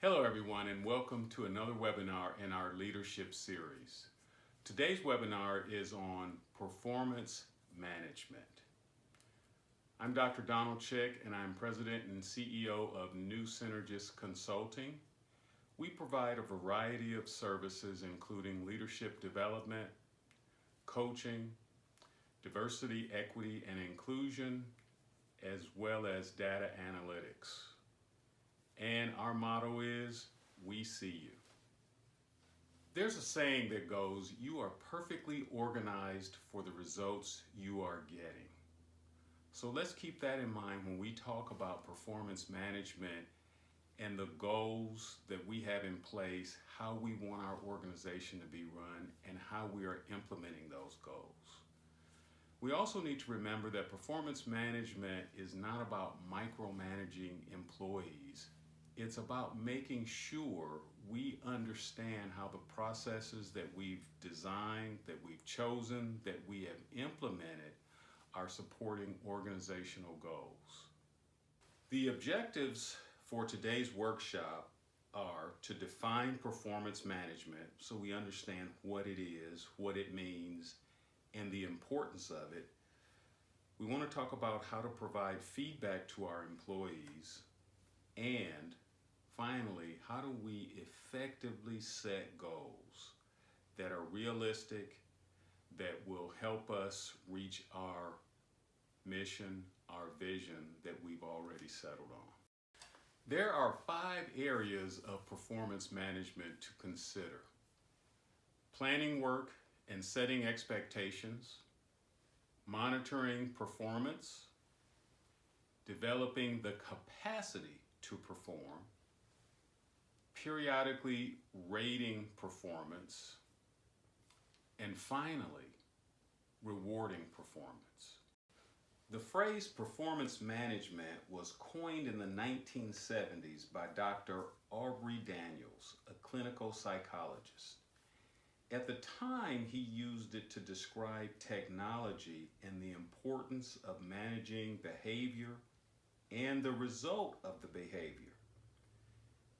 Hello everyone and welcome to another webinar in our leadership series. Today's webinar is on performance management. I'm Dr. Donald Chick and I'm President and CEO of New Synergist Consulting. We provide a variety of services including leadership development, coaching, diversity, equity, and inclusion, as well as data analytics. And our motto is, we see you. There's a saying that goes, you are perfectly organized for the results you are getting. So let's keep that in mind when we talk about performance management and the goals that we have in place, how we want our organization to be run, and how we are implementing those goals. We also need to remember that performance management is not about micromanaging employees. It's about making sure we understand how the processes that we've designed, that we've chosen, that we have implemented are supporting organizational goals. The objectives for today's workshop are to define performance management so we understand what it is, what it means, and the importance of it. We want to talk about how to provide feedback to our employees, and finally, how do we effectively set goals that are realistic, that will help us reach our mission, our vision that we've already settled on. There are 5 areas of performance management to consider: planning work and setting expectations, monitoring performance, developing the capacity to perform, periodically rating performance, and finally, rewarding performance. The phrase performance management was coined in the 1970s by Dr. Aubrey Daniels, a clinical psychologist. At the time, he used it to describe technology and the importance of managing behavior and the result of the behavior.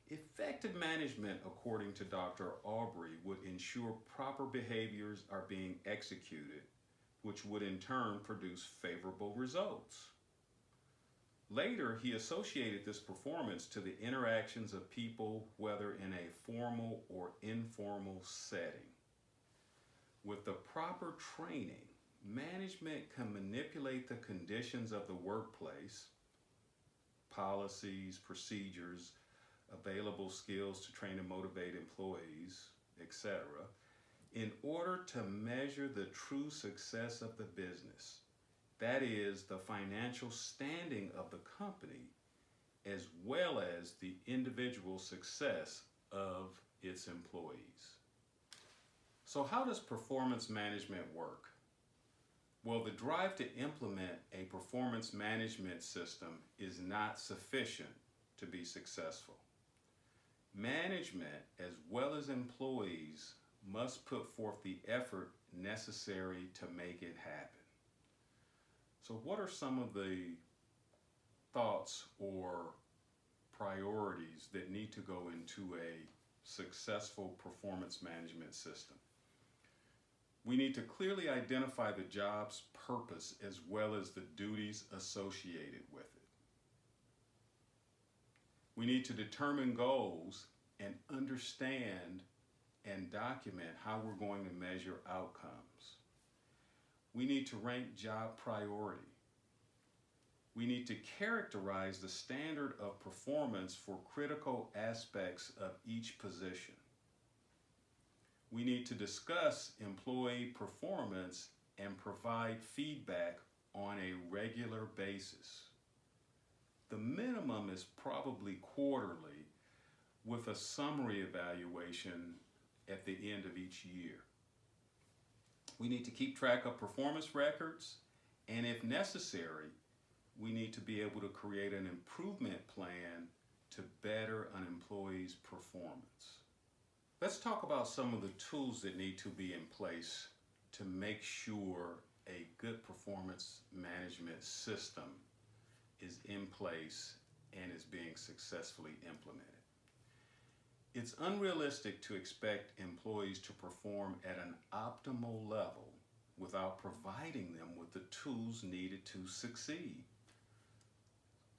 Effective management, according to Dr. Aubrey, would ensure proper behaviors are being executed, which would in turn produce favorable results. Later, he associated this performance to the interactions of people, whether in a formal or informal setting. With the proper training, management can manipulate the conditions of the workplace, policies, procedures, available skills to train and motivate employees, etc., in order to measure the true success of the business. That is, the financial standing of the company, as well as the individual success of its employees. So how does performance management work? Well, the drive to implement a performance management system is not sufficient to be successful. Management, as well as employees, must put forth the effort necessary to make it happen. So what are some of the thoughts or priorities that need to go into a successful performance management system? We need to clearly identify the job's purpose as well as the duties associated with it. We need to determine goals and understand and document how we're going to measure outcomes. We need to rank job priority. We need to characterize the standard of performance for critical aspects of each position. We need to discuss employee performance and provide feedback on a regular basis. The minimum is probably quarterly, with a summary evaluation at the end of each year. We need to keep track of performance records, and if necessary, we need to be able to create an improvement plan to better an employee's performance. Let's talk about some of the tools that need to be in place to make sure a good performance management system is in place and is being successfully implemented. It's unrealistic to expect employees to perform at an optimal level without providing them with the tools needed to succeed.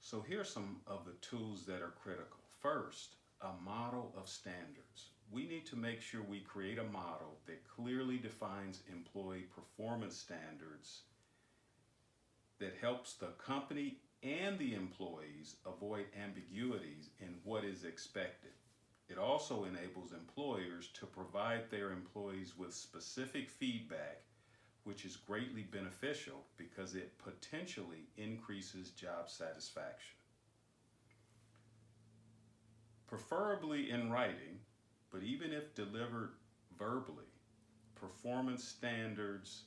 So here are some of the tools that are critical. First, a model of standards. We need to make sure we create a model that clearly defines employee performance standards that helps the company and the employees avoid ambiguities in what is expected. It also enables employers to provide their employees with specific feedback, which is greatly beneficial because it potentially increases job satisfaction. Preferably in writing, but even if delivered verbally, performance standards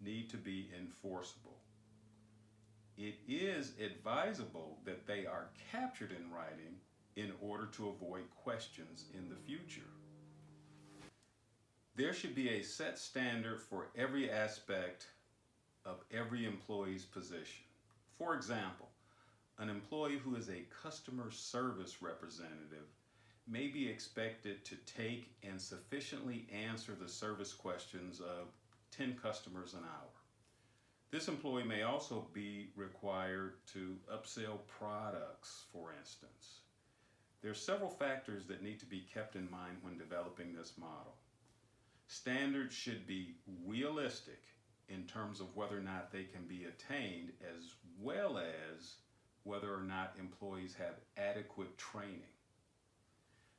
need to be enforceable. It is advisable that they are captured in writing in order to avoid questions in the future. There should be a set standard for every aspect of every employee's position. For example, an employee who is a customer service representative may be expected to take and sufficiently answer the service questions of 10 customers an hour. This employee may also be required to upsell products, for instance. There are several factors that need to be kept in mind when developing this model. Standards should be realistic in terms of whether or not they can be attained, as well as whether or not employees have adequate training.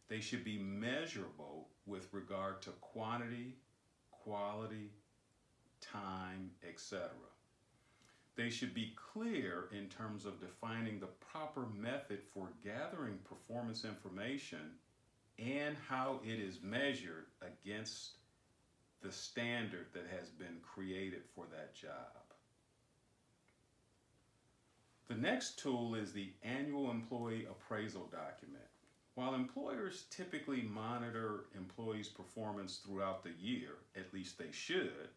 They should be measurable with regard to quantity, quality, time, etc. They should be clear in terms of defining the proper method for gathering performance information and how it is measured against the standard that has been created for that job. The next tool is the annual employee appraisal document. While employers typically monitor employees' performance throughout the year, at least they should,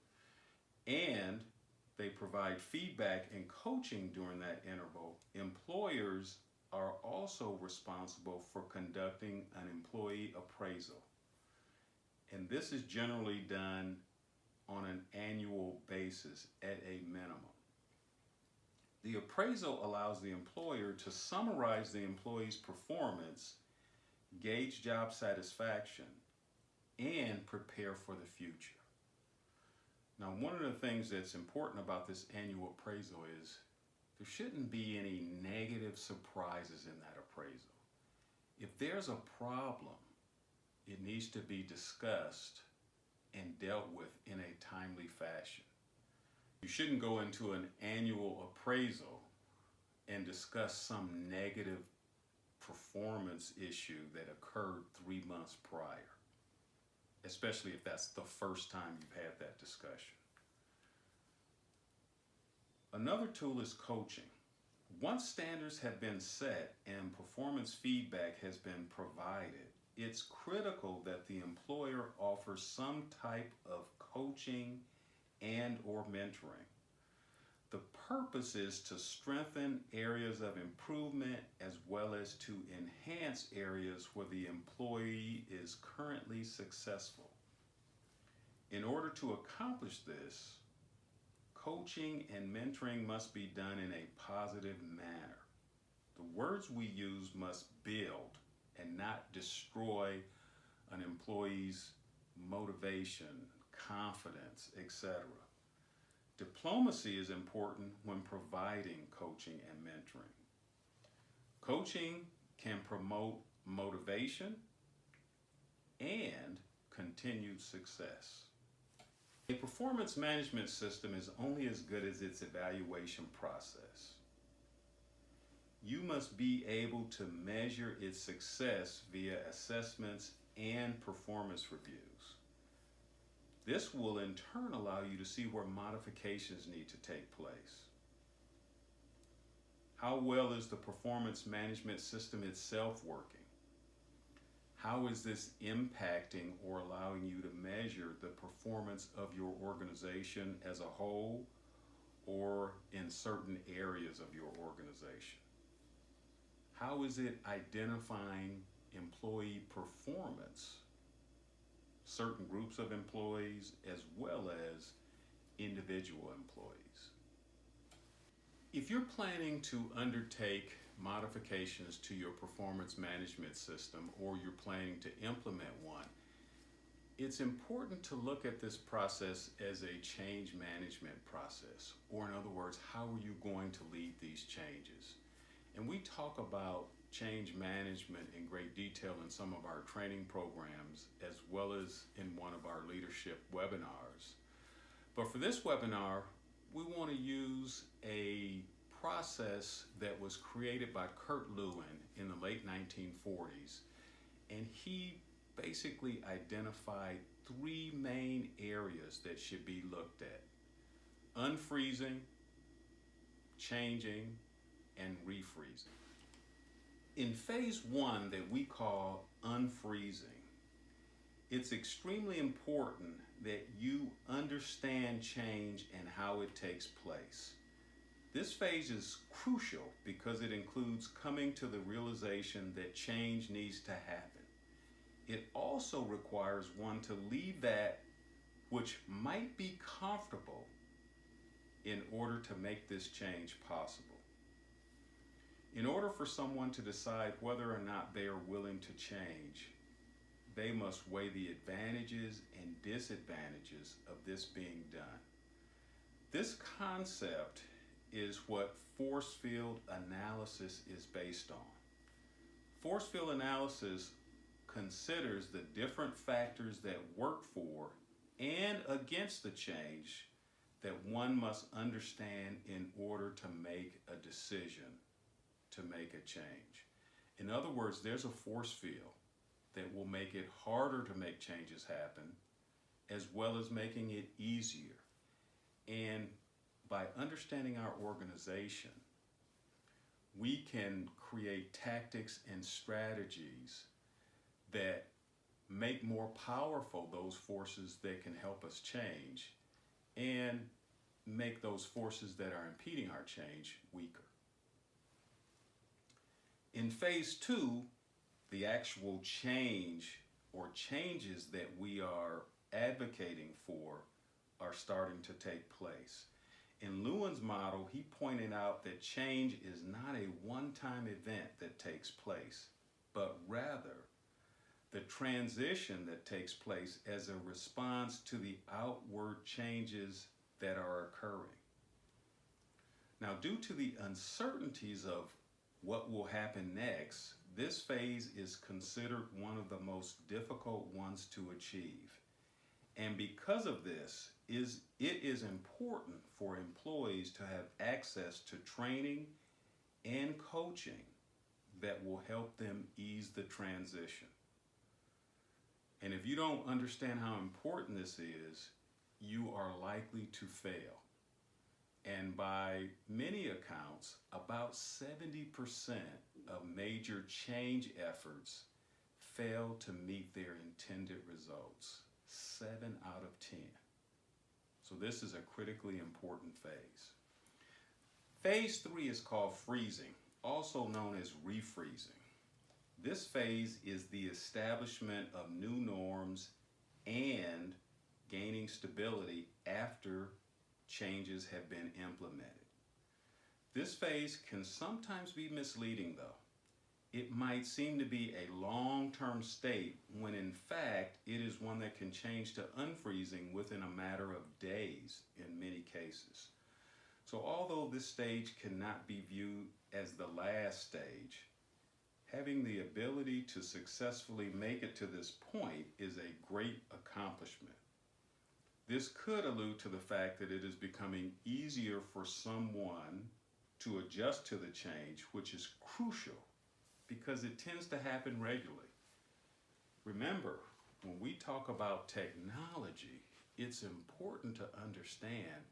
and they provide feedback and coaching during that interval, employers are also responsible for conducting an employee appraisal. And this is generally done on an annual basis at a minimum. The appraisal allows the employer to summarize the employee's performance, gauge job satisfaction, and prepare for the future. Now, one of the things that's important about this annual appraisal is there shouldn't be any negative surprises in that appraisal. If there's a problem, it needs to be discussed and dealt with in a timely fashion. You shouldn't go into an annual appraisal and discuss some negative performance issue that occurred 3 months prior, especially if that's the first time you've had that discussion. Another tool is coaching. Once standards have been set and performance feedback has been provided, it's critical that the employer offers some type of coaching and or mentoring. The purpose is to strengthen areas of improvement as well as to enhance areas where the employee is currently successful. In order to accomplish this, coaching and mentoring must be done in a positive manner. The words we use must build and not destroy an employee's motivation, confidence, etc. Diplomacy is important when providing coaching and mentoring. Coaching can promote motivation and continued success. A performance management system is only as good as its evaluation process. You must be able to measure its success via assessments and performance reviews. This will in turn allow you to see where modifications need to take place. How well is the performance management system itself working? How is this impacting or allowing you to measure the performance of your organization as a whole or in certain areas of your organization? How is it identifying employee performance, certain groups of employees as well as individual employees. If you're planning to undertake modifications to your performance management system, or you're planning to implement one, it's important to look at this process as a change management process, or in other words, how are you going to lead these changes? And we talk about change management in great detail in some of our training programs, as well as in one of our leadership webinars. But for this webinar, we want to use a process that was created by Kurt Lewin in the late 1940s, and he basically identified three main areas that should be looked at: unfreezing, changing, and refreezing. In phase one that we call unfreezing, it's extremely important that you understand change and how it takes place. This phase is crucial because it includes coming to the realization that change needs to happen. It also requires one to leave that which might be comfortable in order to make this change possible. In order for someone to decide whether or not they are willing to change, they must weigh the advantages and disadvantages of this being done. This concept is what force field analysis is based on. Force field analysis considers the different factors that work for and against the change that one must understand in order to make a decision to make a change. In other words, there's a force field that will make it harder to make changes happen, as well as making it easier. And by understanding our organization, we can create tactics and strategies that make more powerful those forces that can help us change, and make those forces that are impeding our change weaker. In phase two, the actual change or changes that we are advocating for are starting to take place. In Lewin's model, he pointed out that change is not a one-time event that takes place, but rather the transition that takes place as a response to the outward changes that are occurring. Now, due to the uncertainties of what will happen next, this phase is considered one of the most difficult ones to achieve. And because of this, it is important for employees to have access to training and coaching that will help them ease the transition. And if you don't understand how important this is, you are likely to fail. And by many accounts, about 70% of major change efforts fail to meet their intended results. 7 out of 10. So this is a critically important phase. Phase 3 is called freezing, also known as refreezing. This phase is the establishment of new norms and gaining stability after changes have been implemented. This phase can sometimes be misleading though. It might seem to be a long-term state when in fact it is one that can change to unfreezing within a matter of days in many cases. So although this stage cannot be viewed as the last stage, having the ability to successfully make it to this point is a great accomplishment. This could allude to the fact that it is becoming easier for someone to adjust to the change, which is crucial because it tends to happen regularly. Remember, when we talk about technology, it's important to understand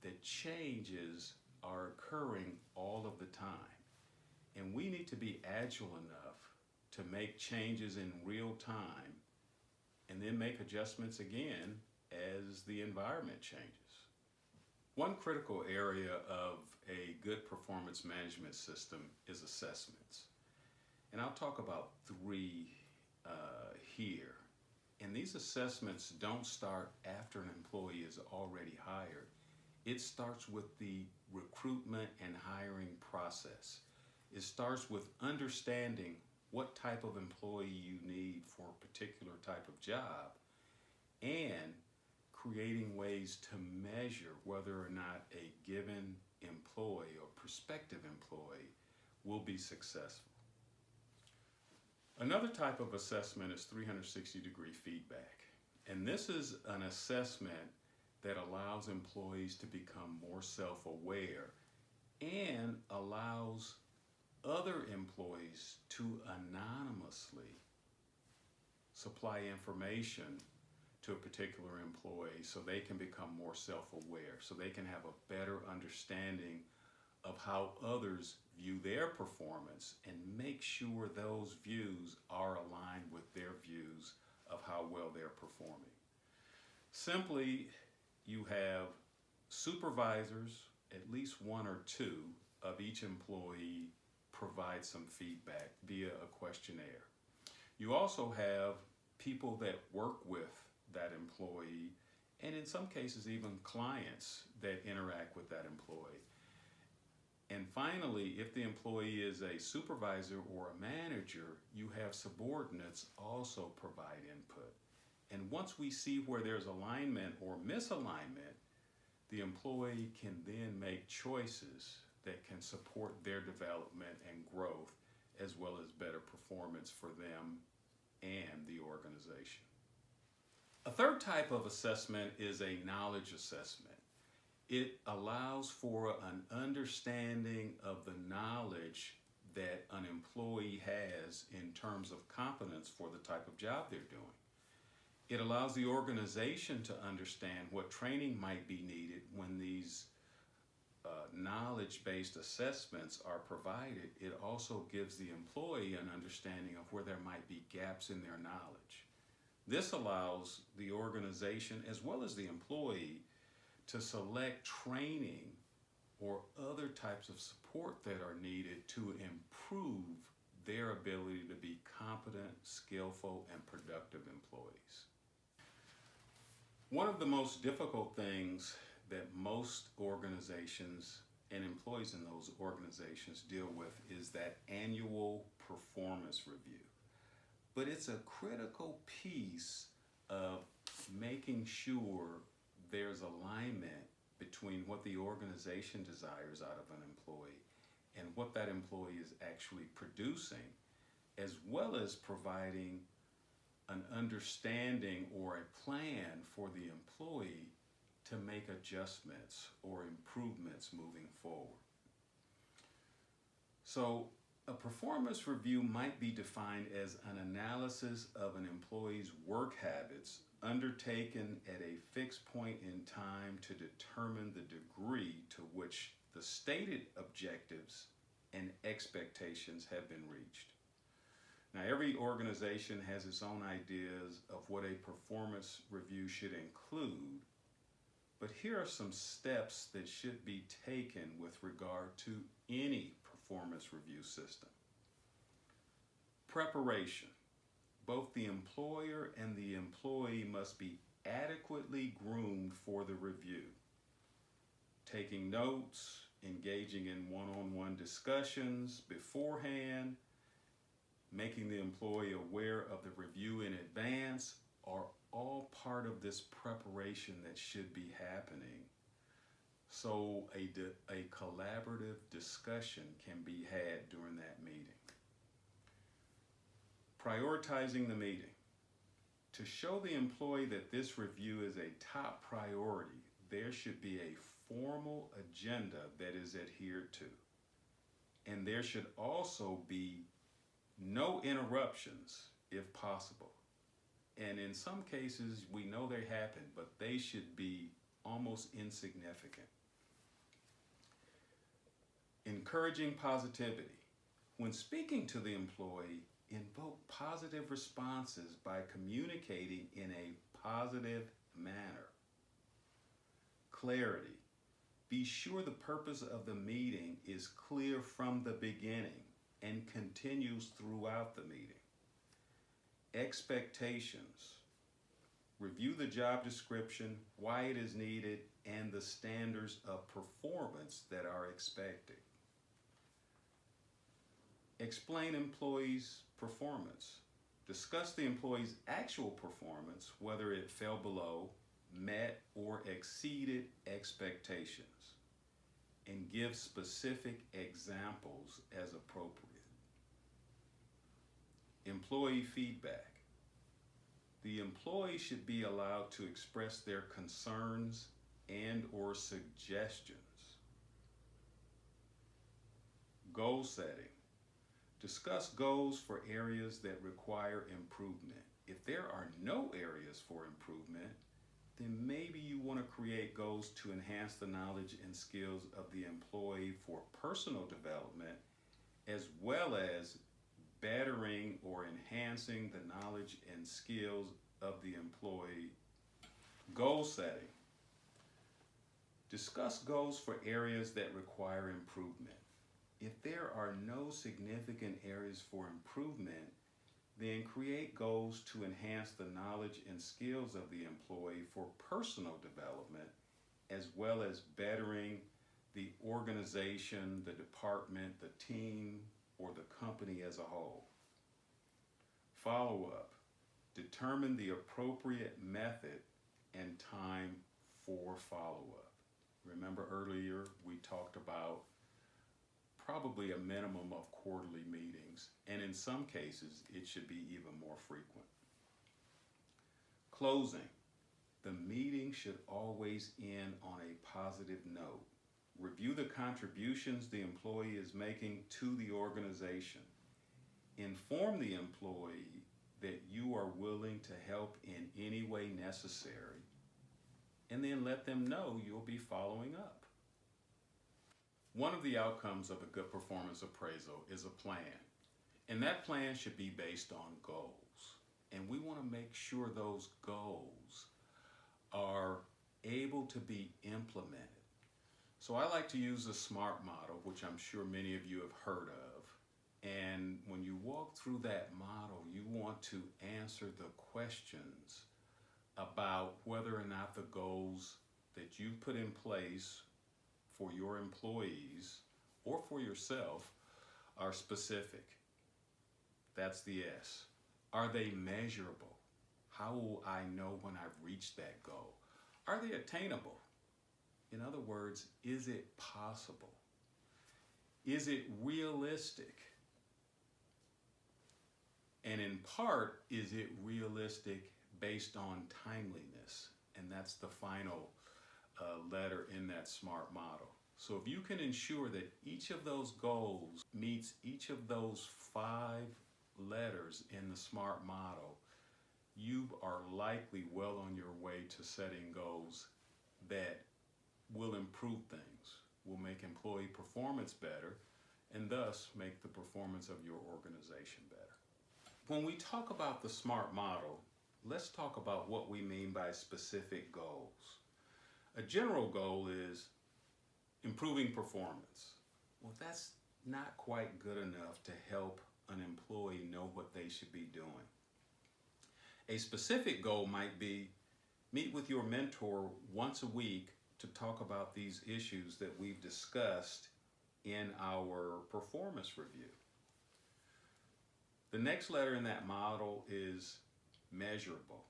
that changes are occurring all of the time. And we need to be agile enough to make changes in real time and then make adjustments again as the environment changes. One critical area of a good performance management system is assessments. And I'll talk about three here. And these assessments don't start after an employee is already hired. It starts with the recruitment and hiring process. It starts with understanding what type of employee you need for a particular type of job and creating ways to measure whether or not a given employee or prospective employee will be successful. Another type of assessment is 360-degree feedback. And this is an assessment that allows employees to become more self-aware and allows other employees to anonymously supply information to a particular employee so they can become more self-aware, so they can have a better understanding of how others view their performance and make sure those views are aligned with their views of how well they're performing. Simply, you have supervisors, at least one or two of each employee provide some feedback via a questionnaire. You also have people that work with that employee, and in some cases even clients that interact with that employee. And finally, if the employee is a supervisor or a manager, you have subordinates also provide input. And once we see where there's alignment or misalignment, the employee can then make choices that can support their development and growth, as well as better performance for them and the organization. A third type of assessment is a knowledge assessment. It allows for an understanding of the knowledge that an employee has in terms of competence for the type of job they're doing. It allows the organization to understand what training might be needed when these knowledge-based assessments are provided. It also gives the employee an understanding of where there might be gaps in their knowledge. This allows the organization as well as the employee to select training or other types of support that are needed to improve their ability to be competent, skillful, and productive employees. One of the most difficult things that most organizations and employees in those organizations deal with is that annual performance review. But it's a critical piece of making sure there's alignment between what the organization desires out of an employee and what that employee is actually producing, as well as providing an understanding or a plan for the employee to make adjustments or improvements moving forward. So a performance review might be defined as an analysis of an employee's work habits undertaken at a fixed point in time to determine the degree to which the stated objectives and expectations have been reached. Now, every organization has its own ideas of what a performance review should include, but here are some steps that should be taken with regard to any performance review system. Preparation. Both the employer and the employee must be adequately groomed for the review. Taking notes, engaging in one-on-one discussions beforehand, making the employee aware of the review in advance are all part of this preparation that should be happening. So a collaborative discussion can be had during that meeting. Prioritizing the meeting. To show the employee that this review is a top priority, there should be a formal agenda that is adhered to. And there should also be no interruptions if possible. And in some cases, we know they happen, but they should be almost insignificant. Encouraging positivity. When speaking to the employee, invoke positive responses by communicating in a positive manner. Clarity. Be sure the purpose of the meeting is clear from the beginning and continues throughout the meeting. Expectations. Review the job description, why it is needed, and the standards of performance that are expected. Explain employees' performance. Discuss the employee's actual performance, whether it fell below, met, or exceeded expectations, and give specific examples as appropriate. Employee feedback. The employee should be allowed to express their concerns and or suggestions. Goal setting. Discuss goals for areas that require improvement. If there are no areas for improvement, then maybe you want to create goals to enhance the knowledge and skills of the employee for personal development, as well as bettering or enhancing the knowledge and skills of the employee. Goal setting. Discuss goals for areas that require improvement. If there are no significant areas for improvement, then create goals to enhance the knowledge and skills of the employee for personal development, as well as bettering the organization, the department, the team, or the company as a whole. Follow-up. Determine the appropriate method and time for follow-up. Remember earlier we talked about probably a minimum of quarterly meetings, and in some cases it should be even more frequent. Closing. The meeting should always end on a positive note. Review the contributions the employee is making to the organization. Inform the employee that you are willing to help in any way necessary, and then let them know you'll be following up. One of the outcomes of a good performance appraisal is a plan, and that plan should be based on goals. And we want to make sure those goals are able to be implemented. So I like to use the SMART model, which I'm sure many of you have heard of. And when you walk through that model, you want to answer the questions about whether or not the goals that you put in place for your employees or for yourself are specific. That's the S. Are they measurable? How will I know when I've reached that goal? Are they attainable? In other words, is it possible? Is it realistic? And in part, is it realistic based on timeliness? And that's the final letter in that SMART model. So if you can ensure that each of those goals meets each of those 5 letters in the SMART model, you are likely well on your way to setting goals that will improve things, will make employee performance better, and thus make the performance of your organization better. When we talk about the SMART model, let's talk about what we mean by specific goals. A general goal is improving performance. Well, that's not quite good enough to help an employee know what they should be doing. A specific goal might be meet with your mentor once a week to talk about these issues that we've discussed in our performance review. The next letter in that model is measurable.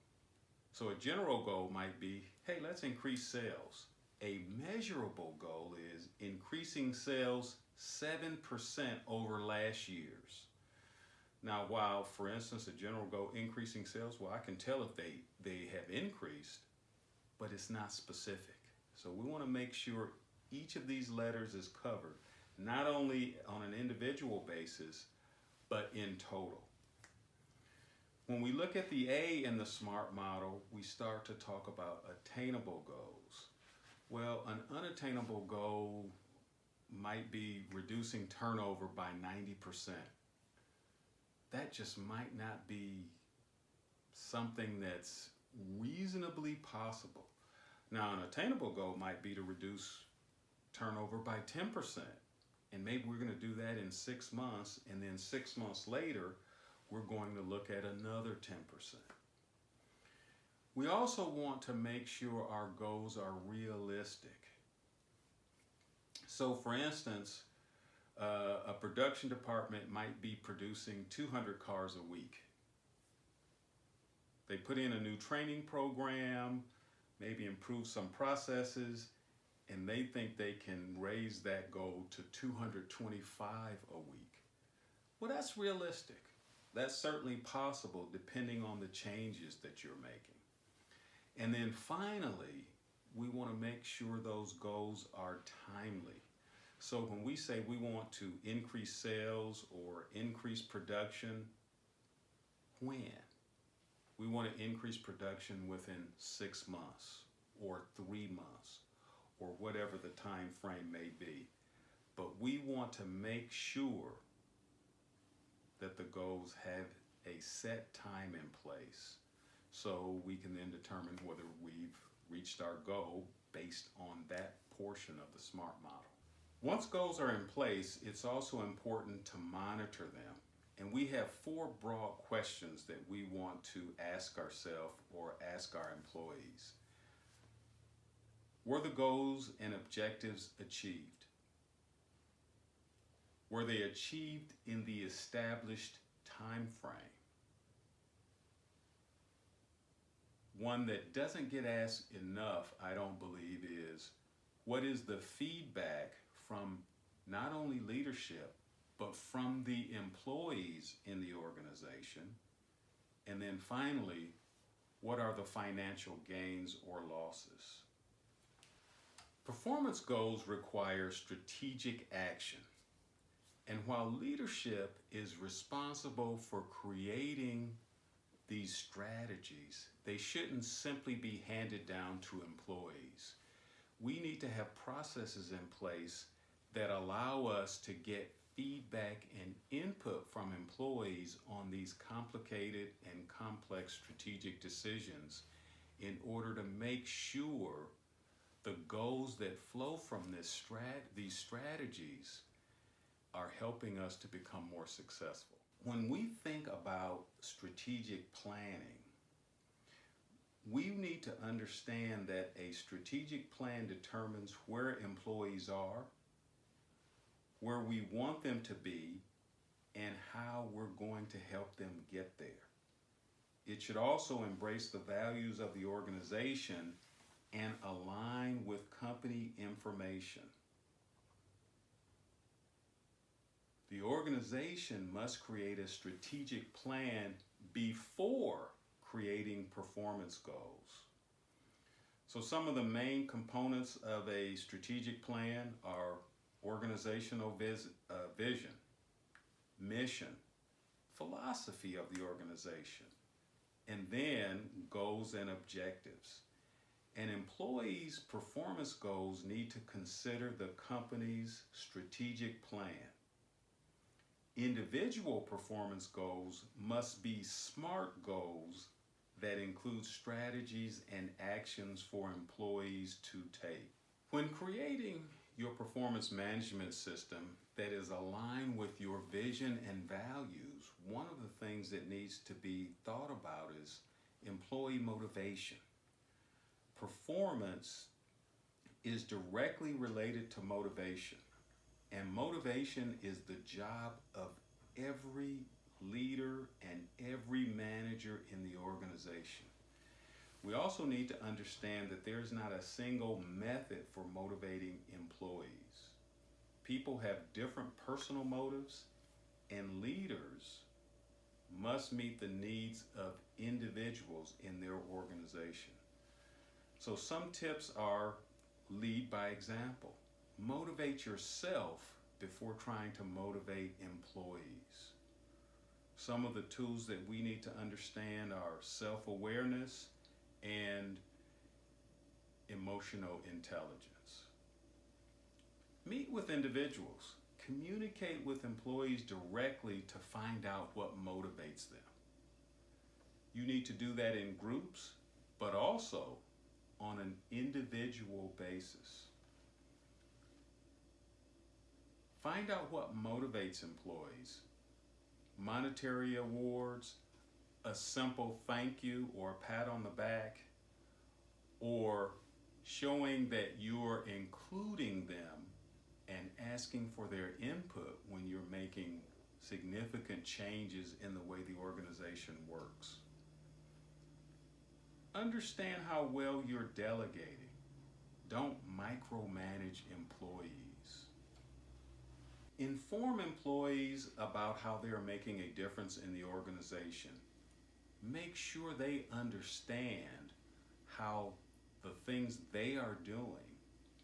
So a general goal might be, hey, let's increase sales. A measurable goal is increasing sales 7% over last year's. Now, while, for instance, a general goal, increasing sales, well, I can tell if they have increased, but it's not specific. So we want to make sure each of these letters is covered, not only on an individual basis, but in total. When we look at the A in the SMART model, we start to talk about attainable goals. Well, an unattainable goal might be reducing turnover by 90%. That just might not be something that's reasonably possible. Now, an attainable goal might be to reduce turnover by 10%. And maybe we're going to do that in 6 months, and then 6 months later, we're going to look at another 10%. We also want to make sure our goals are realistic. So for instance, a production department might be producing 200 cars a week. They put in a new training program, maybe improve some processes, and they think they can raise that goal to 225 a week. Well, that's realistic. That's certainly possible depending on the changes that you're making. And then finally, we want to make sure those goals are timely. So when we say we want to increase sales or increase production, when? We want to increase production within 6 months or 3 months or whatever the time frame may be. But we want to make sure that the goals have a set time in place so we can then determine whether we've reached our goal based on that portion of the SMART model. Once goals are in place, it's also important to monitor them. And we have 4 broad questions that we want to ask ourselves or ask our employees. Were the goals and objectives achieved? Were they achieved in the established time frame? One that doesn't get asked enough, I don't believe, is what is the feedback from not only leadership, but from the employees in the organization? And then finally, what are the financial gains or losses? Performance goals require strategic action. And while leadership is responsible for creating these strategies, they shouldn't simply be handed down to employees. We need to have processes in place that allow us to get feedback and input from employees on these complicated and complex strategic decisions in order to make sure the goals that flow from these strategies are helping us to become more successful. When we think about strategic planning, we need to understand that a strategic plan determines where employees are, where we want them to be, and how we're going to help them get there. It should also embrace the values of the organization and align with company information. The organization must create a strategic plan before creating performance goals. So some of the main components of a strategic plan are organizational vision, mission, philosophy of the organization, and then goals and objectives. An employee's performance goals need to consider the company's strategic plan. Individual performance goals must be SMART goals that include strategies and actions for employees to take. When creating your performance management system that is aligned with your vision and values, one of the things that needs to be thought about is employee motivation. Performance is directly related to motivation. And motivation is the job of every leader and every manager in the organization. We also need to understand that there's not a single method for motivating employees. People have different personal motives, and leaders must meet the needs of individuals in their organization. So some tips are lead by example. Motivate yourself before trying to motivate employees. Some of the tools that we need to understand are self-awareness and emotional intelligence. Meet with individuals. Communicate with employees directly to find out what motivates them. You need to do that in groups, but also on an individual basis. Find out what motivates employees. Monetary awards, a simple thank you or a pat on the back, or showing that you're including them and asking for their input when you're making significant changes in the way the organization works. Understand how well you're delegating. Don't micromanage employees. Inform employees about how they are making a difference in the organization. Make sure they understand how the things they are doing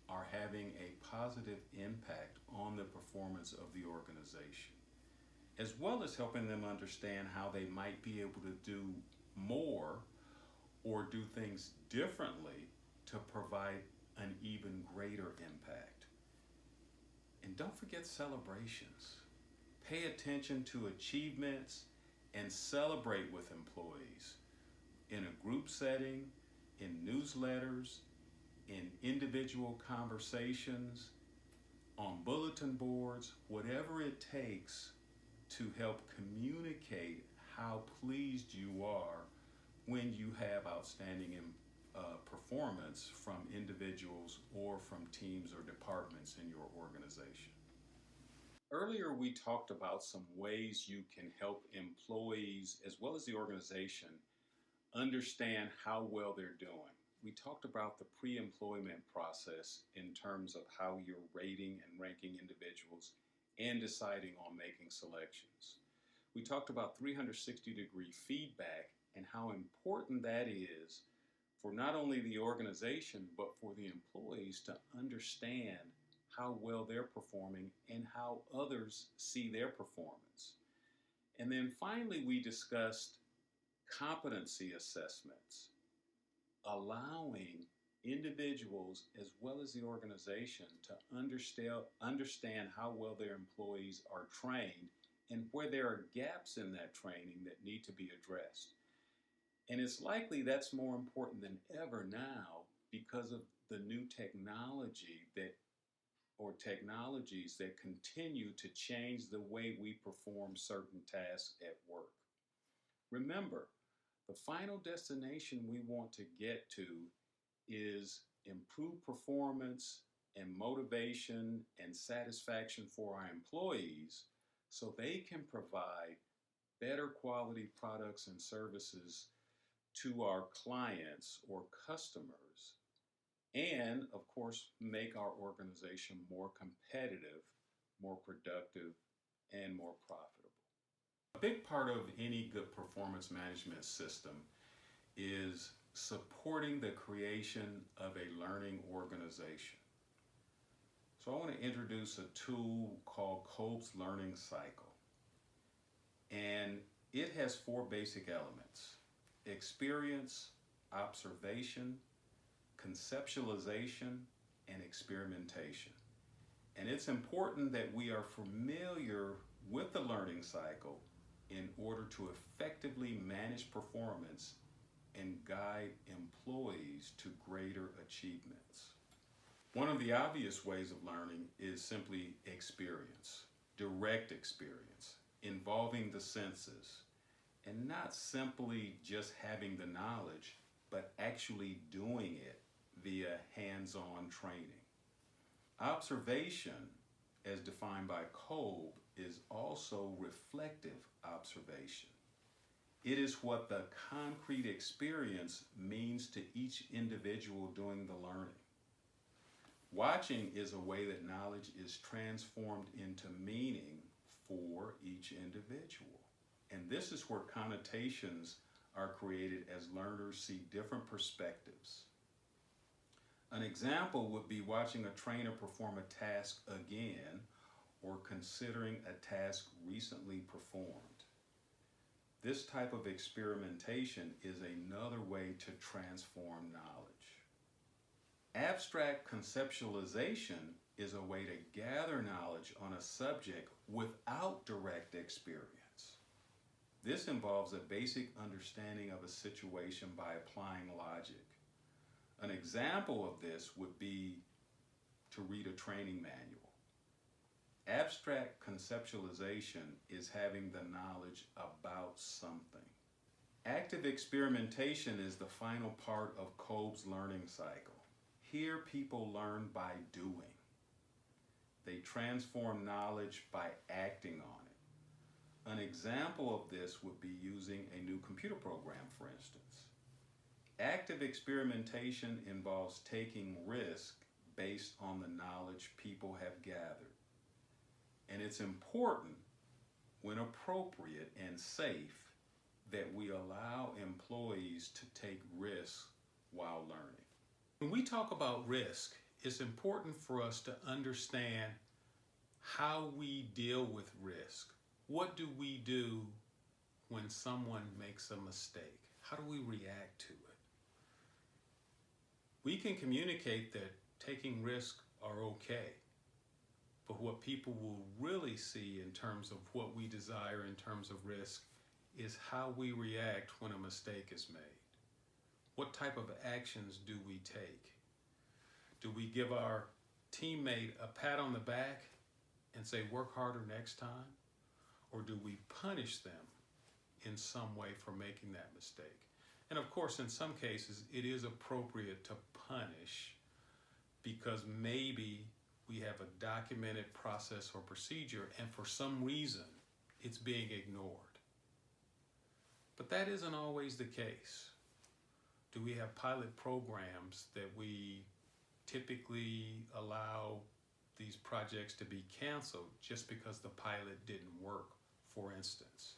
are having a positive impact on the performance of the organization, as well as helping them understand how they might be able to do more or do things differently to provide an even greater impact. And don't forget celebrations. Pay attention to achievements and celebrate with employees in a group setting, in newsletters, in individual conversations, on bulletin boards, whatever it takes to help communicate how pleased you are when you have outstanding performance from individuals or from teams or departments in your organization. Earlier, we talked about some ways you can help employees as well as the organization understand how well they're doing. We talked about the pre-employment process in terms of how you're rating and ranking individuals and deciding on making selections. We talked about 360-degree feedback and how important that is for not only the organization, but for the employees to understand how well they're performing and how others see their performance. And then finally, we discussed competency assessments, allowing individuals as well as the organization to understand how well their employees are trained and where there are gaps in that training that need to be addressed. And it's likely that's more important than ever now because of the new technologies that continue to change the way we perform certain tasks at work. Remember, the final destination we want to get to is improved performance and motivation and satisfaction for our employees so they can provide better quality products and services to our clients or customers, and of course make our organization more competitive, more productive, and more profitable. A big part of any good performance management system is supporting the creation of a learning organization. So I want to introduce a tool called Kolb's Learning Cycle. And it has 4 basic elements: experience, observation, conceptualization, and experimentation. And it's important that we are familiar with the learning cycle in order to effectively manage performance and guide employees to greater achievements. One of the obvious ways of learning is simply experience, direct experience, involving the senses, and not simply just having the knowledge, but actually doing it via hands-on training. Observation, as defined by Kolb, is also reflective observation. It is what the concrete experience means to each individual doing the learning. Watching is a way that knowledge is transformed into meaning for each individual. And this is where connotations are created as learners see different perspectives. An example would be watching a trainer perform a task again or considering a task recently performed. This type of experimentation is another way to transform knowledge. Abstract conceptualization is a way to gather knowledge on a subject without direct experience. This involves a basic understanding of a situation by applying logic. An example of this would be to read a training manual. Abstract conceptualization is having the knowledge about something. Active experimentation is the final part of Kolb's learning cycle. Here, people learn by doing. They transform knowledge by acting on it. An example of this would be using a new computer program, for instance. Active experimentation involves taking risk based on the knowledge people have gathered. And it's important, when appropriate and safe, that we allow employees to take risks while learning. When we talk about risk, it's important for us to understand how we deal with risk. What do we do when someone makes a mistake? How do we react to it? We can communicate that taking risks are okay, but what people will really see in terms of what we desire in terms of risk is how we react when a mistake is made. What type of actions do we take? Do we give our teammate a pat on the back and say, work harder next time? Or do we punish them in some way for making that mistake? And of course, in some cases, it is appropriate to punish because maybe we have a documented process or procedure and for some reason it's being ignored. But that isn't always the case. Do we have pilot programs that we typically allow these projects to be canceled just because the pilot didn't work, for instance?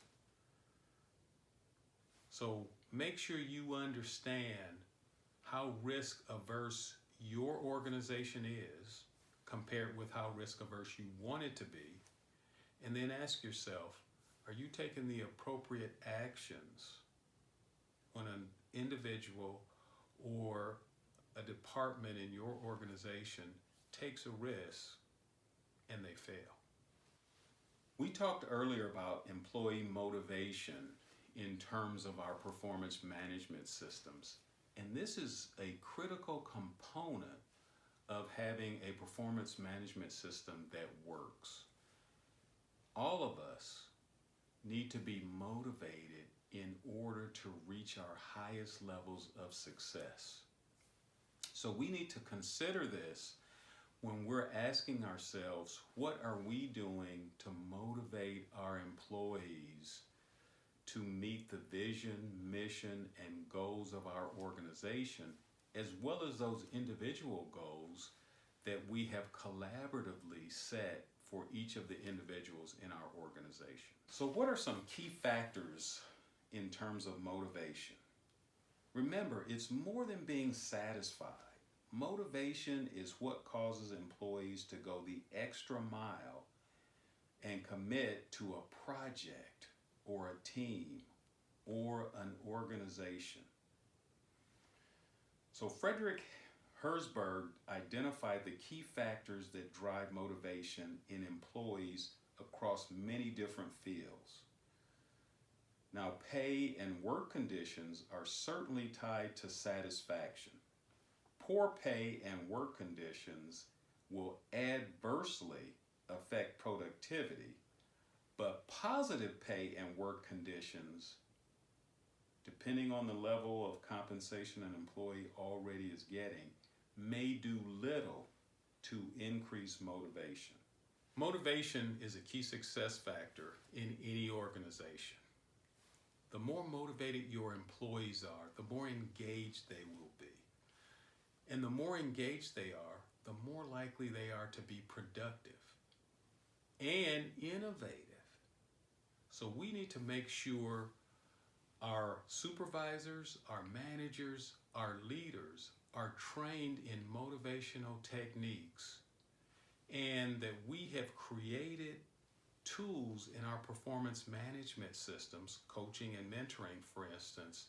So make sure you understand how risk averse your organization is compared with how risk averse you want it to be, and then ask yourself, are you taking the appropriate actions when an individual or a department in your organization takes a risk and they fail? We talked earlier about employee motivation in terms of our performance management systems, and this is a critical component of having a performance management system that works. All of us need to be motivated in order to reach our highest levels of success. So we need to consider this when we're asking ourselves, what are we doing to motivate our employees to meet the vision, mission, and goals of our organization, as well as those individual goals that we have collaboratively set for each of the individuals in our organization. So what are some key factors in terms of motivation? Remember, it's more than being satisfied. Motivation is what causes employees to go the extra mile and commit to a project or a team or an organization. So Frederick Herzberg identified the key factors that drive motivation in employees across many different fields. Now, pay and work conditions are certainly tied to satisfaction. Poor pay and work conditions will adversely affect productivity, but positive pay and work conditions, depending on the level of compensation an employee already is getting, may do little to increase motivation. Motivation is a key success factor in any organization. The more motivated your employees are, the more engaged they will be. And the more engaged they are, the more likely they are to be productive and innovative. So we need to make sure our supervisors, our managers, our leaders are trained in motivational techniques, and that we have created tools in our performance management systems, coaching and mentoring, for instance,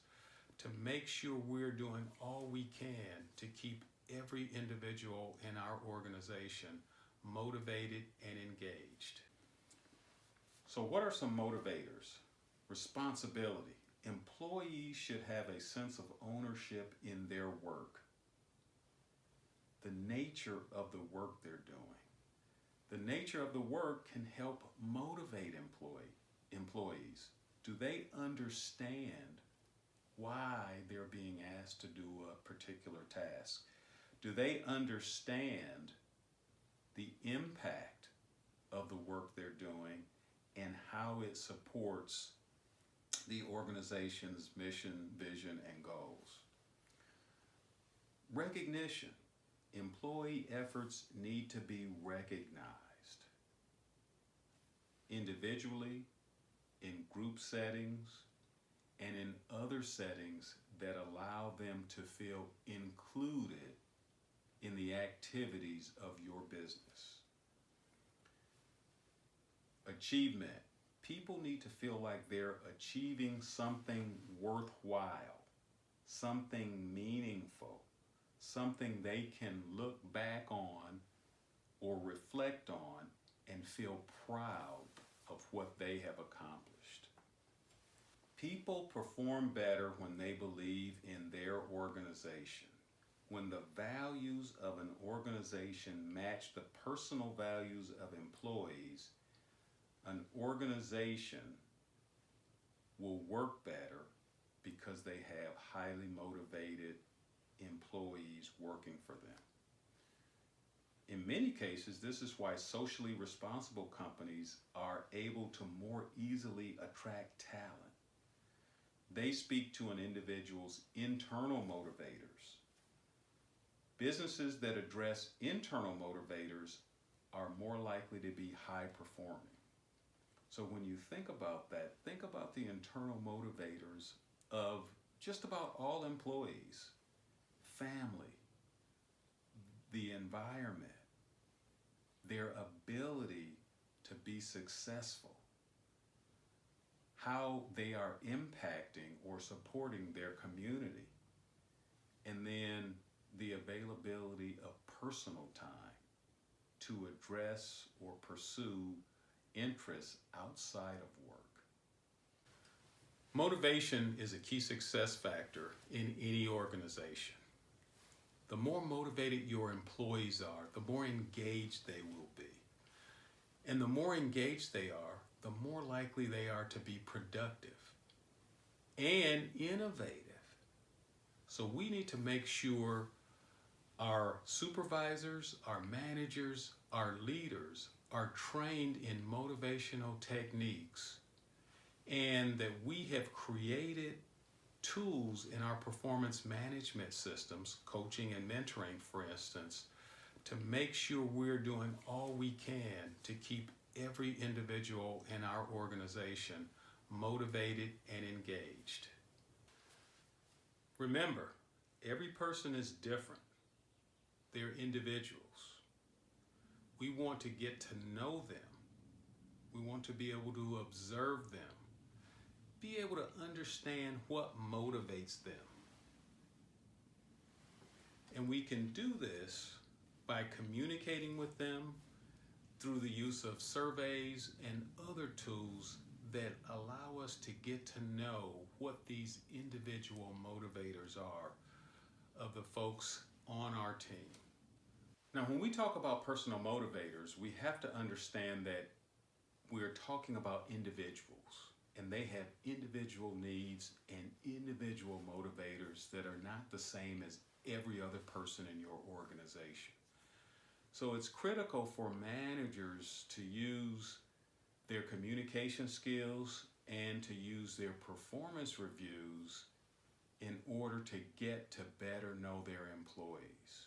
to make sure we're doing all we can to keep every individual in our organization motivated and engaged. So what are some motivators? Responsibility. Employees should have a sense of ownership in their work, the nature of the work they're doing, The nature of the work can help motivate employees. Do they understand why they're being asked to do a particular task? Do they understand the impact of the work they're doing and how it supports the organization's mission, vision, and goals? Recognition. Employee efforts need to be recognized individually, in group settings, and in other settings that allow them to feel included in the activities of your business. Achievement. People need to feel like they're achieving something worthwhile, something meaningful, something they can look back on or reflect on and feel proud of what they have accomplished. People perform better when they believe in their organization. When the values of an organization match the personal values of employees, an organization will work better because they have highly motivated employees working for them. In many cases, this is why socially responsible companies are able to more easily attract talent. They speak to an individual's internal motivators. Businesses that address internal motivators are more likely to be high performing. So when you think about that, think about the internal motivators of just about all employees: family, the environment, their ability to be successful, how they are impacting or supporting their community, and then the availability of personal time to address or pursue interests outside of work. Motivation is a key success factor in any organization. The more motivated your employees are, the more engaged they will be. And the more engaged they are, the more likely they are to be productive and innovative. So we need to make sure our supervisors, our managers, our leaders are trained in motivational techniques, and that we have created tools in our performance management systems, coaching and mentoring, for instance, to make sure we're doing all we can to keep every individual in our organization motivated and engaged. Remember, every person is different. They're individuals. We want to get to know them. We want to be able to observe them, be able to understand what motivates them. And we can do this by communicating with them through the use of surveys and other tools that allow us to get to know what these individual motivators are of the folks on our team. Now, when we talk about personal motivators, we have to understand that we're talking about individuals, and they have individual needs and individual motivators that are not the same as every other person in your organization. So it's critical for managers to use their communication skills and to use their performance reviews in order to get to better know their employees,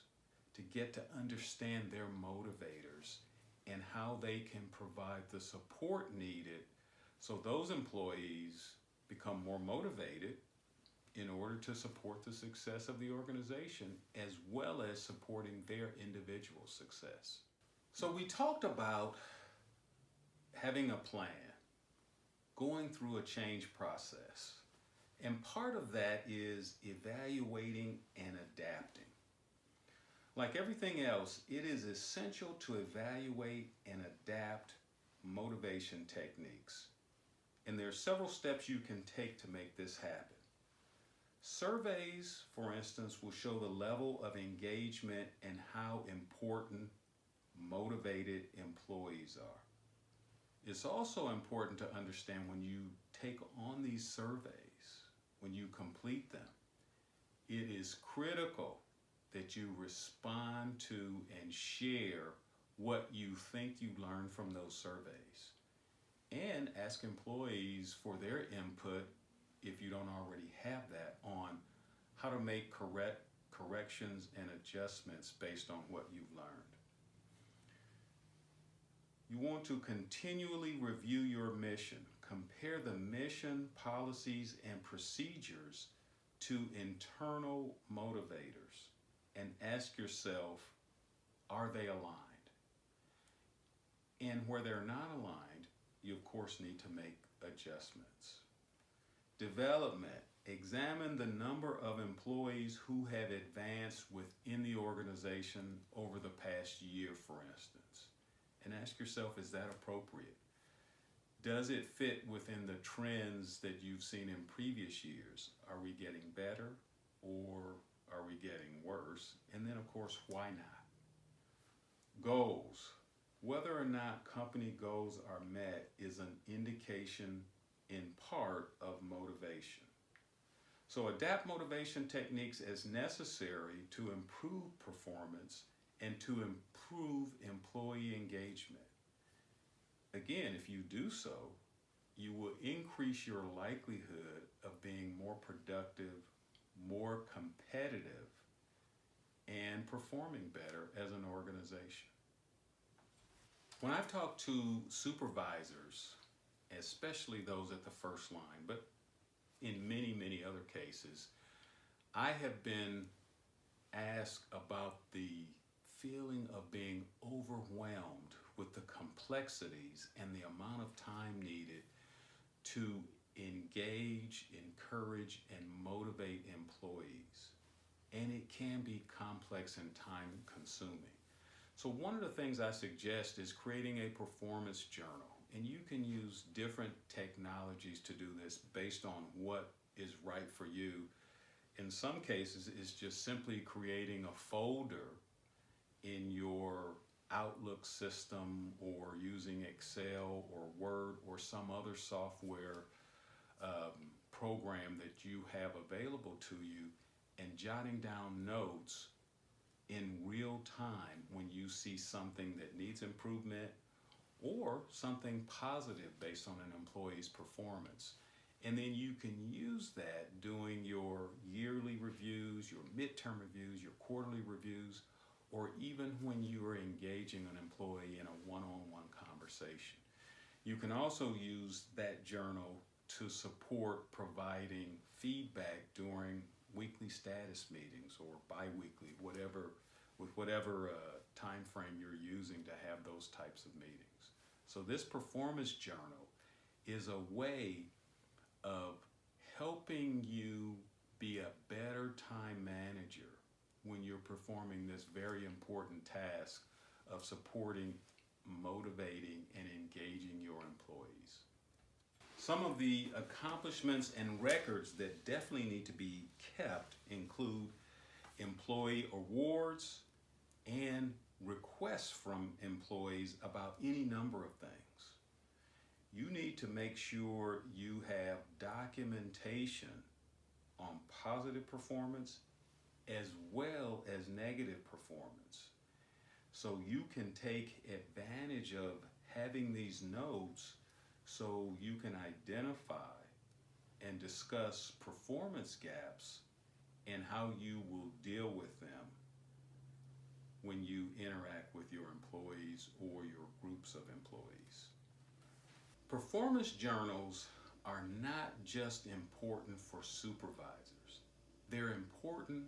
to get to understand their motivators and how they can provide the support needed so those employees become more motivated in order to support the success of the organization, as well as supporting their individual success. So we talked about having a plan, going through a change process, and part of that is evaluating and adapting. Like everything else, it is essential to evaluate and adapt motivation techniques. And there are several steps you can take to make this happen. Surveys, for instance, will show the level of engagement and how important motivated employees are. It's also important to understand when you take on these surveys, when you complete them, it is critical that you respond to and share what you think you learned from those surveys. And ask employees for their input, if you don't already have that, on how to make corrections and adjustments based on what you've learned. You want to continually review your mission. Compare the mission, policies, and procedures to internal motivators and ask yourself, are they aligned? And where they're not aligned, you of course need to make adjustments. Development. Examine the number of employees who have advanced within the organization over the past year, for instance. And ask yourself, is that appropriate? Does it fit within the trends that you've seen in previous years? Are we getting better or are we getting worse? And then of course, why not? Goals. Whether or not company goals are met is an indication in part of motivation. So adapt motivation techniques as necessary to improve performance and to improve employee engagement. Again, if you do so, you will increase your likelihood of being more productive, more competitive, and performing better as an organization. When I've talked to supervisors, especially those at the first line, but in many, many other cases, I have been asked about the feeling of being overwhelmed with the complexities and the amount of time needed to engage, encourage, and motivate employees. And it can be complex and time consuming. So one of the things I suggest is creating a performance journal. And you can use different technologies to do this based on what is right for you. In some cases, it's just simply creating a folder in your Outlook system or using Excel or Word or some other software program that you have available to you, and jotting down notes in real time when you see something that needs improvement or something positive based on an employee's performance. And then you can use that doing your yearly reviews, your midterm reviews, your quarterly reviews, or even when you are engaging an employee in a one-on-one conversation. You can also use that journal to support providing feedback during weekly status meetings or bi-weekly, with whatever time frame you're using to have those types of meetings. So this performance journal is a way of helping you be a better time manager when you're performing this very important task of supporting, motivating, and engaging your employees. Some of the accomplishments and records that definitely need to be kept include employee awards and requests from employees about any number of things. You need to make sure you have documentation on positive performance as well as negative performance. So you can take advantage of having these notes so you can identify and discuss performance gaps and how you will deal with them when you interact with your employees or your groups of employees. Performance journals are not just important for supervisors. They're important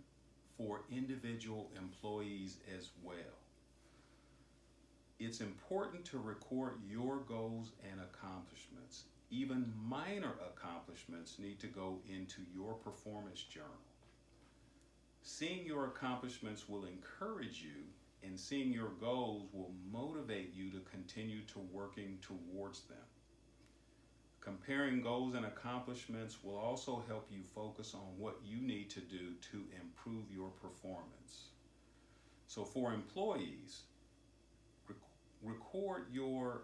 for individual employees as well. It's important to record your goals and accomplishments. Even minor accomplishments need to go into your performance journal. Seeing your accomplishments will encourage you, and seeing your goals will motivate you to continue to working towards them. Comparing goals and accomplishments will also help you focus on what you need to do to improve your performance. So for employees, support your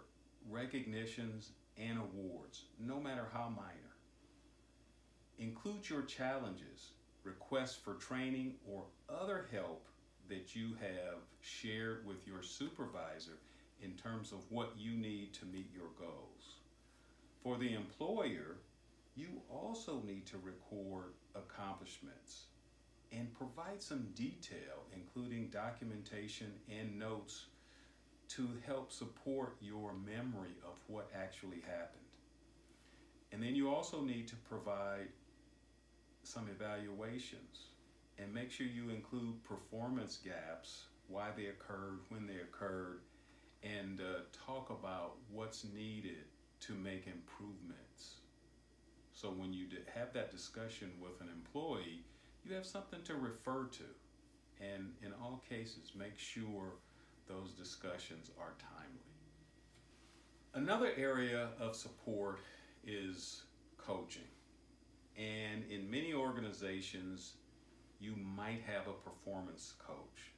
recognitions and awards, no matter how minor. Include your challenges, requests for training, or other help that you have shared with your supervisor in terms of what you need to meet your goals. For the employer, you also need to record accomplishments and provide some detail, including documentation and notes to help support your memory of what actually happened. And then you also need to provide some evaluations and make sure you include performance gaps, why they occurred, when they occurred, and talk about what's needed to make improvements. So when you have that discussion with an employee, you have something to refer to. And in all cases, make sure those discussions are timely. Another area of support is coaching. And in many organizations, you might have a performance coach.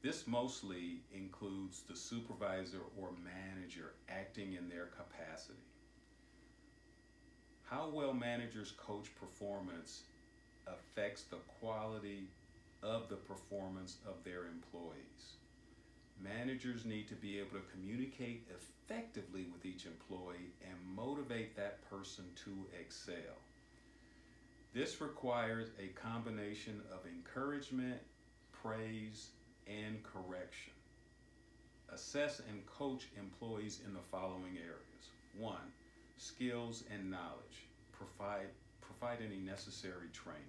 This mostly includes the supervisor or manager acting in their capacity. How well managers coach performance affects the quality of the performance of their employees. Managers need to be able to communicate effectively with each employee and motivate that person to excel. This requires a combination of encouragement, praise, and correction. Assess and coach employees in the following areas. 1. Skills and knowledge. Provide any necessary training.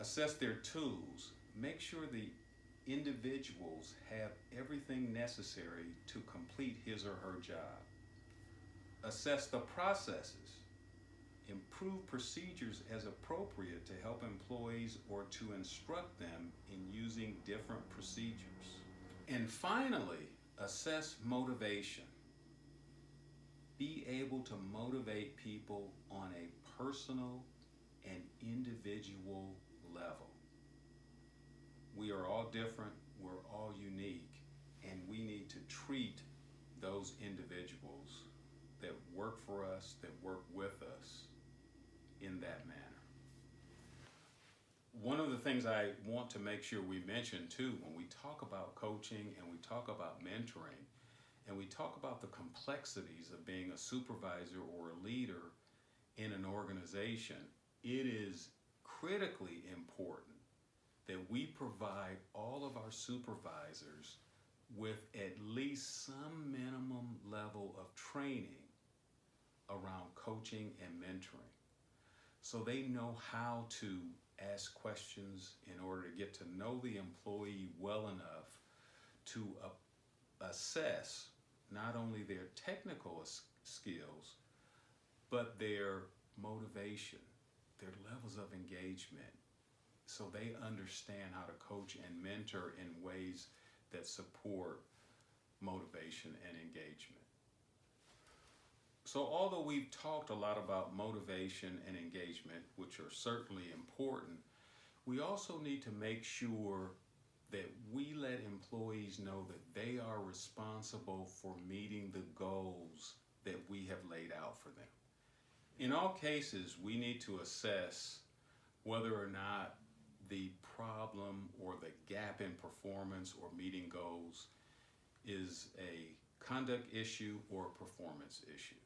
Assess their tools. Make sure the individuals have everything necessary to complete his or her job. Assess the processes. Improve procedures as appropriate to help employees or to instruct them in using different procedures. And finally, assess motivation. Be able to motivate people on a personal and individual level. We are all different, we're all unique, and we need to treat those individuals that work for us, that work with us, in that manner. One of the things I want to make sure we mention too, when we talk about coaching and we talk about mentoring, and we talk about the complexities of being a supervisor or a leader in an organization, it is critically important that we provide all of our supervisors with at least some minimum level of training around coaching and mentoring, so they know how to ask questions in order to get to know the employee well enough to assess not only their technical skills, but their motivation, their levels of engagement, so they understand how to coach and mentor in ways that support motivation and engagement. So although we've talked a lot about motivation and engagement, which are certainly important, we also need to make sure that we let employees know that they are responsible for meeting the goals that we have laid out for them. In all cases, we need to assess whether or not the problem or the gap in performance or meeting goals is a conduct issue or a performance issue.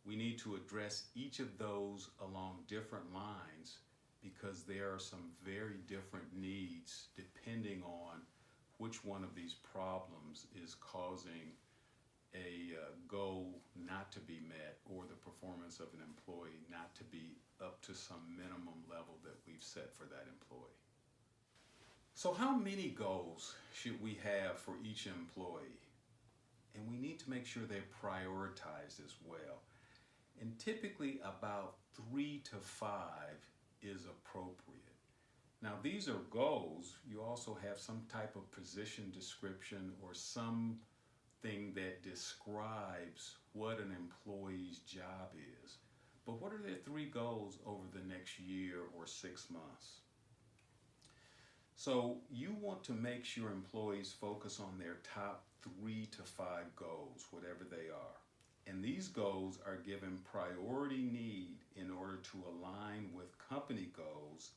We need to address each of those along different lines because there are some very different needs depending on which one of these problems is causing a goal not to be met or the performance of an employee not to be up to some minimum level that we've set for that employee. So how many goals should we have for each employee? And we need to make sure they're prioritized as well. And typically about 3 to 5 is appropriate. Now these are goals. You also have some type of position description or something that describes what an employee's job is. But what are their 3 goals over the next year or 6 months? So you want to make sure employees focus on their top 3 to 5 goals, whatever they are. And these goals are given priority need in order to align with company goals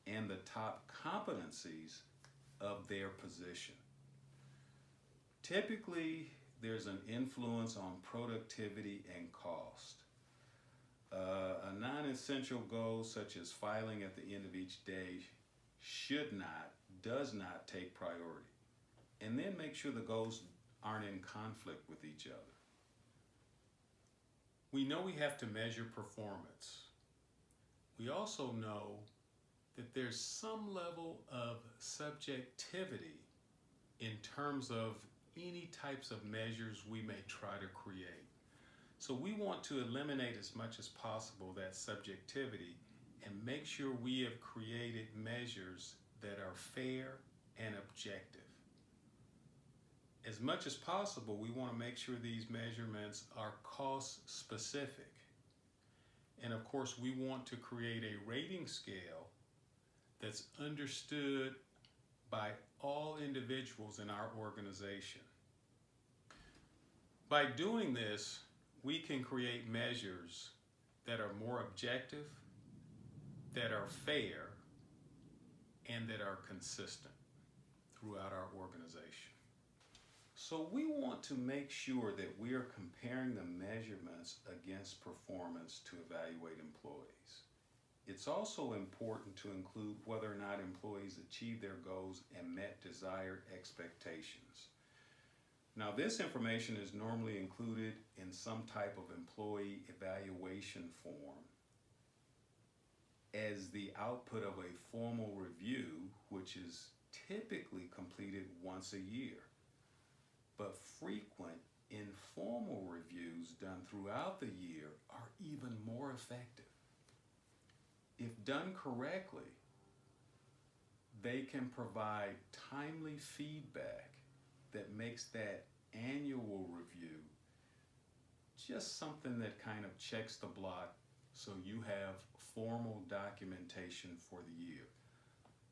and the top competencies of their position. Typically, there's an influence on productivity and cost. A non-essential goal such as filing at the end of each day does not take priority. And then make sure the goals aren't in conflict with each other. We know we have to measure performance. We also know that there's some level of subjectivity in terms of any types of measures we may try to create. So we want to eliminate as much as possible that subjectivity and make sure we have created measures that are fair and objective. As much as possible, we want to make sure these measurements are cost specific. And of course, we want to create a rating scale that's understood by all individuals in our organization. By doing this, we can create measures that are more objective, that are fair, and that are consistent throughout our organization. So we want to make sure that we are comparing the measurements against performance to evaluate employees. It's also important to include whether or not employees achieved their goals and met desired expectations. Now, this information is normally included in some type of employee evaluation form as the output of a formal review, which is typically completed once a year. But frequent informal reviews done throughout the year are even more effective. If done correctly, they can provide timely feedback that makes that annual review just something that kind of checks the block so you have formal documentation for the year.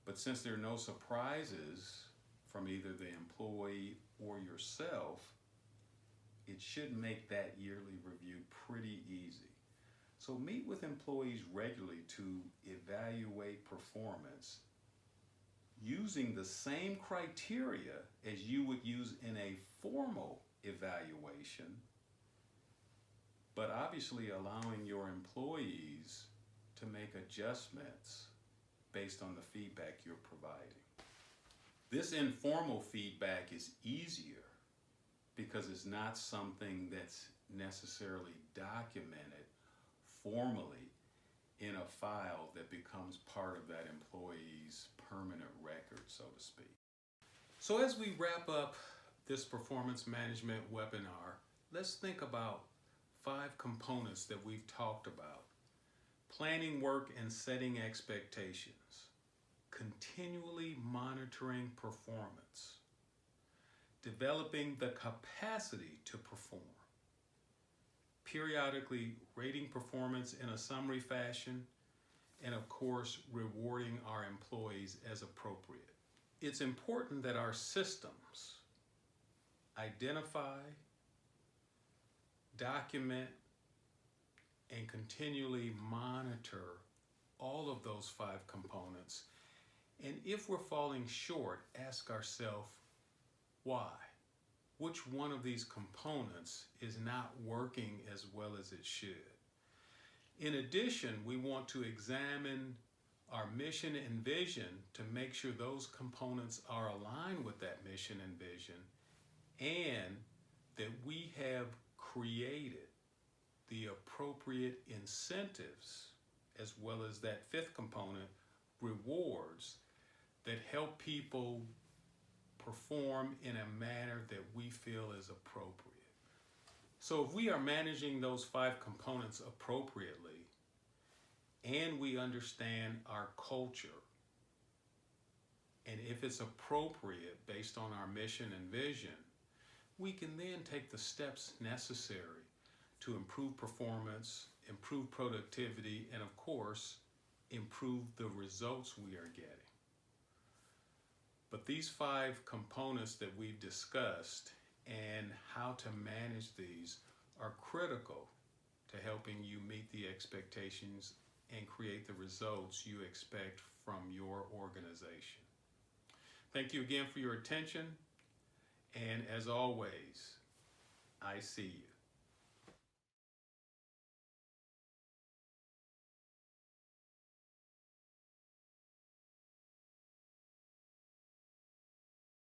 But since there are no surprises from either the employee or yourself, it should make that yearly review pretty easy. So meet with employees regularly to evaluate performance using the same criteria as you would use in a formal evaluation, but obviously allowing your employees to make adjustments based on the feedback you're providing. This informal feedback is easier because it's not something that's necessarily documented formally in a file that becomes part of that employee's permanent record, so to speak. So as we wrap up this performance management webinar, let's think about 5 components that we've talked about. Planning work and setting expectations, continually monitoring performance, developing the capacity to perform, periodically rating performance in a summary fashion, and of course, rewarding our employees as appropriate. It's important that our systems identify, document, and continually monitor all of those 5 components. And if we're falling short, ask ourselves, why? Which one of these components is not working as well as it should? In addition, we want to examine our mission and vision to make sure those components are aligned with that mission and vision, and that we have created the appropriate incentives, as well as that 5th component, rewards, that help people perform in a manner that we feel is appropriate. So if we are managing those 5 components appropriately, and we understand our culture, and if it's appropriate based on our mission and vision, we can then take the steps necessary to improve performance, improve productivity, and of course, improve the results we are getting. But these 5 components that we've discussed and how to manage these are critical to helping you meet the expectations and create the results you expect from your organization. Thank you again for your attention, and as always, I see you.